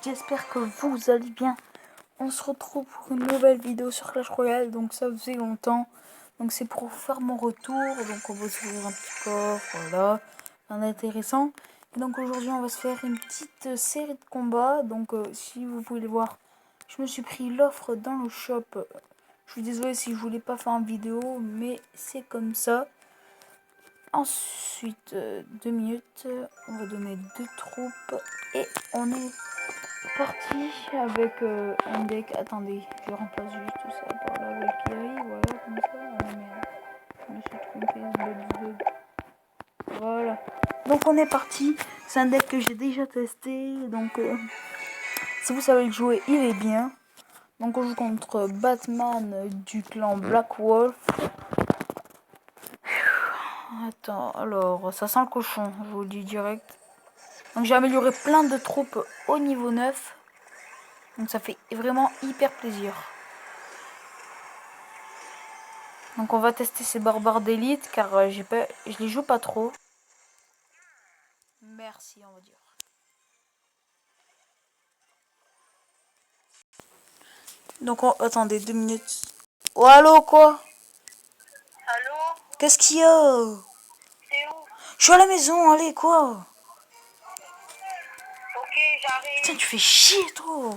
J'espère que vous allez bien. On se retrouve pour une nouvelle vidéo sur Clash Royale. Donc ça faisait longtemps. Donc c'est pour faire mon retour. Donc on va se faire un petit coffre. Voilà. Un intéressant. Et donc aujourd'hui on va se faire une petite série de combats. Donc si vous pouvez le voir, je me suis pris l'offre dans le shop. Je suis désolé si je voulais pas faire une vidéo. Mais c'est comme ça. Ensuite, 2 minutes. On va donner 2 troupes. Et on est parti avec un deck. Attendez, je remplace juste tout ça par la Valkyrie. Voilà, comme ça. Oh merde, je me suis trompé. Voilà. Donc on est parti. C'est un deck que j'ai déjà testé. Donc si vous savez le jouer, il est bien. Donc on joue contre Batman du clan Black Wolf. Attends, alors ça sent le cochon, je vous le dis direct. Donc j'ai amélioré plein de troupes au niveau 9. Donc ça fait vraiment hyper plaisir. Donc on va tester ces barbares d'élite car je les joue pas trop. Merci on va dire. Donc attendez 2 minutes. Oh allô quoi? Allô? Qu'est-ce qu'il y a? C'est où? Je suis à la maison, allez quoi? Ok, j'arrive. Putain tu fais chier toi.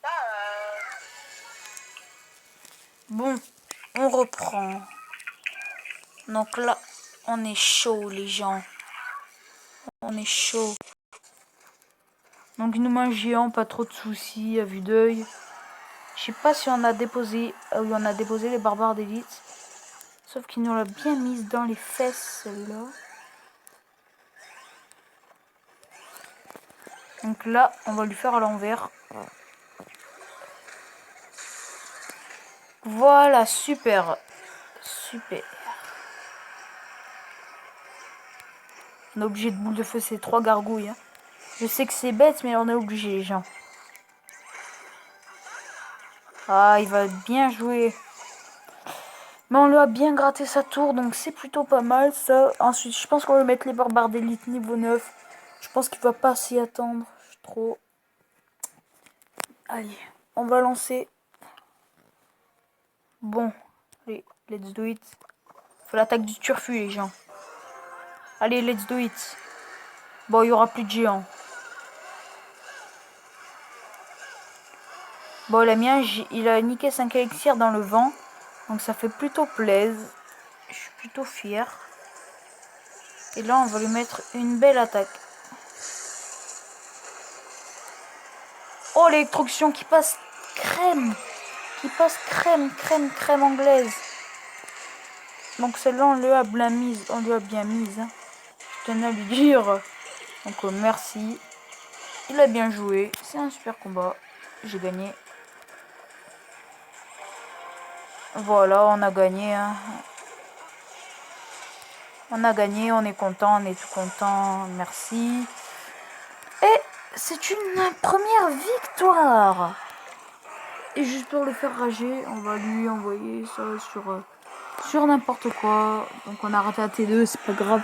Ça, Bon, on reprend. Donc là, on est chaud les gens. On est chaud. Donc une main géant, pas trop de soucis à vue d'œil. Je sais pas si on a déposé les barbares d'élite. Sauf qu'il nous l'a bien mise dans les fesses celle-là. Donc là, on va lui faire à l'envers. Voilà, super. Super. On est obligé de boule de feu ces 3 gargouilles. Hein. Je sais que c'est bête, mais on est obligé les gens. Ah, il va bien jouer. Mais on lui a bien gratté sa tour, donc c'est plutôt pas mal ça. Ensuite, je pense qu'on va mettre les barbares d'élite niveau 9. Je pense qu'il va pas s'y attendre trop. Allez, on va lancer. Bon, allez, let's do it. Faut l'attaque du turfu les gens. Allez, let's do it. Bon, il y aura plus de géants. Bon, la mienne, il a niqué 5 élixirs dans le vent. Donc ça fait plutôt plaisir. Je suis plutôt fier. Et là, on va lui mettre une belle attaque. Oh, l'électrocution qui passe crème. Qui passe crème anglaise. Donc celle-là, on lui a bien mise. On lui a bien mise. Hein. Je tenais à lui dire. Donc merci. Il a bien joué. C'est un super combat. J'ai gagné. Voilà, on a gagné. Hein. On a gagné, on est content, on est tout content. Merci. Et c'est une première victoire. Et juste pour le faire rager, on va lui envoyer ça sur n'importe quoi. Donc on a raté la T2, c'est pas grave.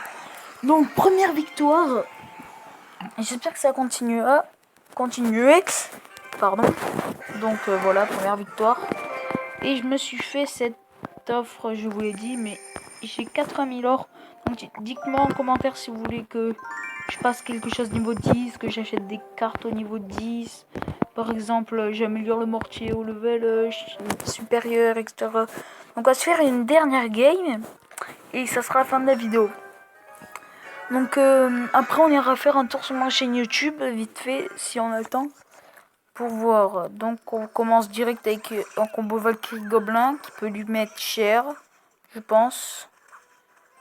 Donc première victoire. J'espère que ça continuera. Continuer. Pardon. Donc voilà, première victoire. Et je me suis fait cette offre, je vous l'ai dit, mais j'ai 80 000 or. Donc dites-moi en commentaire si vous voulez que je passe quelque chose niveau 10, que j'achète des cartes au niveau 10. Par exemple, j'améliore le mortier au level supérieur, etc. Donc on va se faire une dernière game. Et ça sera la fin de la vidéo. Donc après on ira faire un tour sur ma chaîne YouTube, vite fait, si on a le temps. Pour voir, donc on commence direct avec un combo Valkyrie Gobelin qui peut lui mettre cher, je pense.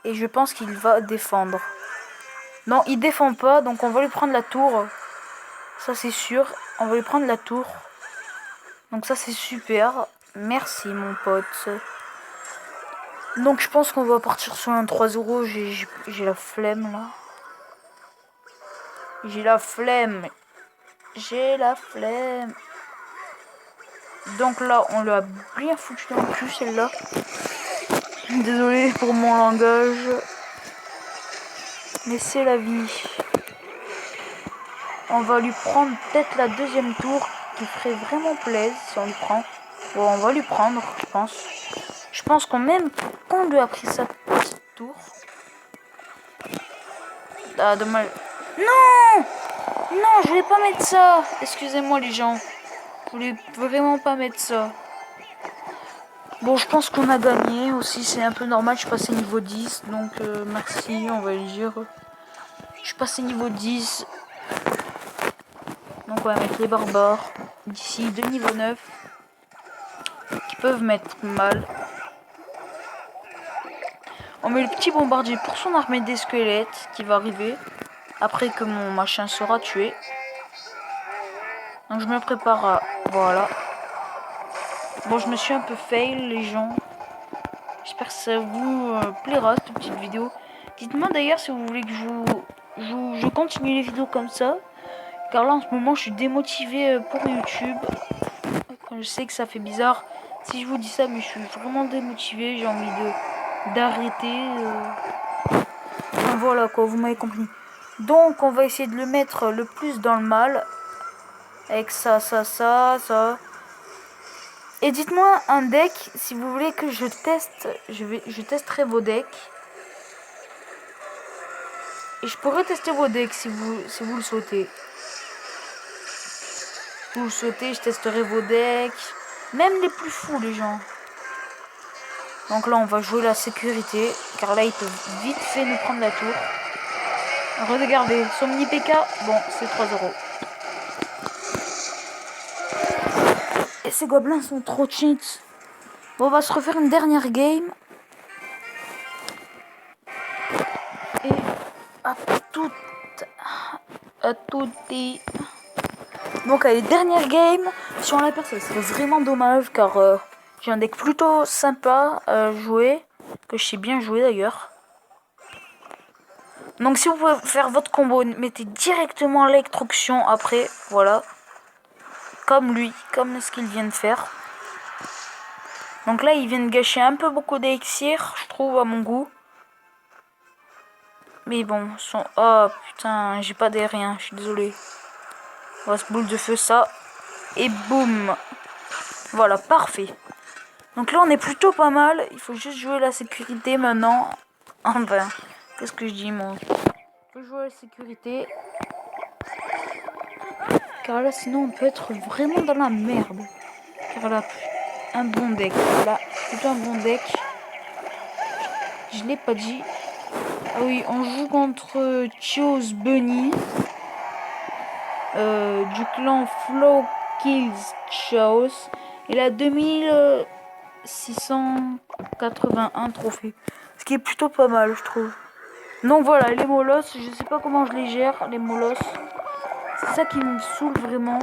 Et je pense qu'il va défendre. Non, il défend pas, donc on va lui prendre la tour. Ça c'est sûr, on va lui prendre la tour. Donc ça c'est super. Merci mon pote. Donc je pense qu'on va partir sur un 3€. J'ai la flemme là. J'ai la flemme. J'ai la flemme. Donc là, on l'a bien foutu dans le cul, celle-là. Désolé pour mon langage. Mais c'est la vie. On va lui prendre peut-être la deuxième tour qui ferait vraiment plaisir si on lui prend. Bon, on va lui prendre, je pense. Je pense qu'on même qu'on lui a pris sa petite tour. Ah, dommage. Non! Non, je voulais pas mettre ça. Excusez-moi les gens. Je voulais vraiment pas mettre ça. Bon, je pense qu'on a gagné aussi. C'est un peu normal. Je suis passé niveau 10. Donc, merci, on va le dire. Je suis passé niveau 10. Donc, on va mettre les barbares. D'ici, deux niveaux 9. Qui peuvent mettre mal. On met le petit bombardier pour son armée des squelettes qui va arriver. Après que mon machin sera tué. Donc, je me prépare à... Voilà. Bon, je me suis un peu fail, les gens. J'espère que ça vous plaira, cette petite vidéo. Dites-moi d'ailleurs si vous voulez que je continue les vidéos comme ça. Car là, en ce moment, je suis démotivé pour YouTube. Je sais que ça fait bizarre si je vous dis ça, mais je suis vraiment démotivé. J'ai envie d'arrêter. Enfin, voilà quoi, vous m'avez compris. Donc, on va essayer de le mettre le plus dans le mal. Avec ça. Et dites-moi un deck, si vous voulez que je teste, je testerai vos decks. Et je pourrais tester vos decks si vous le souhaitez. Si vous le souhaitez, je testerai vos decks. Même les plus fous, les gens. Donc là, on va jouer la sécurité. Car là, ils peuvent vite fait nous prendre la tour. Regardez, son mini PK, bon, c'est 3€. Et ces gobelins sont trop cheats. Bon, on va se refaire une dernière game. Et à tutti. Donc, allez, dernière game. Si on la perd, ça serait vraiment dommage. Car j'ai un deck plutôt sympa à jouer. Que je sais bien jouer d'ailleurs. Donc, si vous pouvez faire votre combo, mettez directement l'électrocution après. Voilà. Comme lui, comme ce qu'il vient de faire. Donc là, il vient de gâcher un peu beaucoup d'élixir, je trouve, à mon goût. Mais bon, son... Oh putain, j'ai pas des rien, je suis désolé. On va se boule de feu ça. Et boum. Voilà, parfait. Donc là, on est plutôt pas mal. Il faut juste jouer la sécurité maintenant. Enfin, qu'est-ce que je dis, moi? Il faut jouer la sécurité. Car là, sinon, on peut être vraiment dans la merde. Car là, un bon deck. Là, plutôt un bon deck. Je l'ai pas dit. Ah oui, on joue contre Chios Bunny. Du clan Flow Kills Chaos. Il a 2681 trophées. Ce qui est plutôt pas mal, je trouve. Donc voilà, les molosses, je sais pas comment je les gère, les molosses. C'est ça qui me saoule vraiment.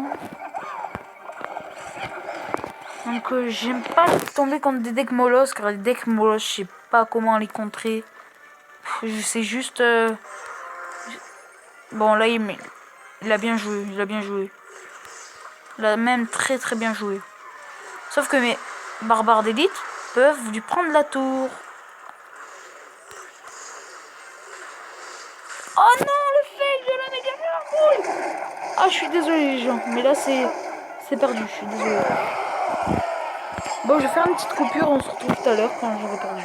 Donc j'aime pas tomber contre des decks molosses, car les decks molosses, je sais pas comment les contrer. Je sais juste... Bon, là, il a bien joué, Il a même très bien joué. Sauf que mes barbares d'élite peuvent lui prendre la tour. Oh non, le fake de la méga cool. Ah, je suis désolé les gens, mais là c'est perdu, je suis désolé. Bon, je vais faire une petite coupure, on se retrouve tout à l'heure quand j'aurai perdu.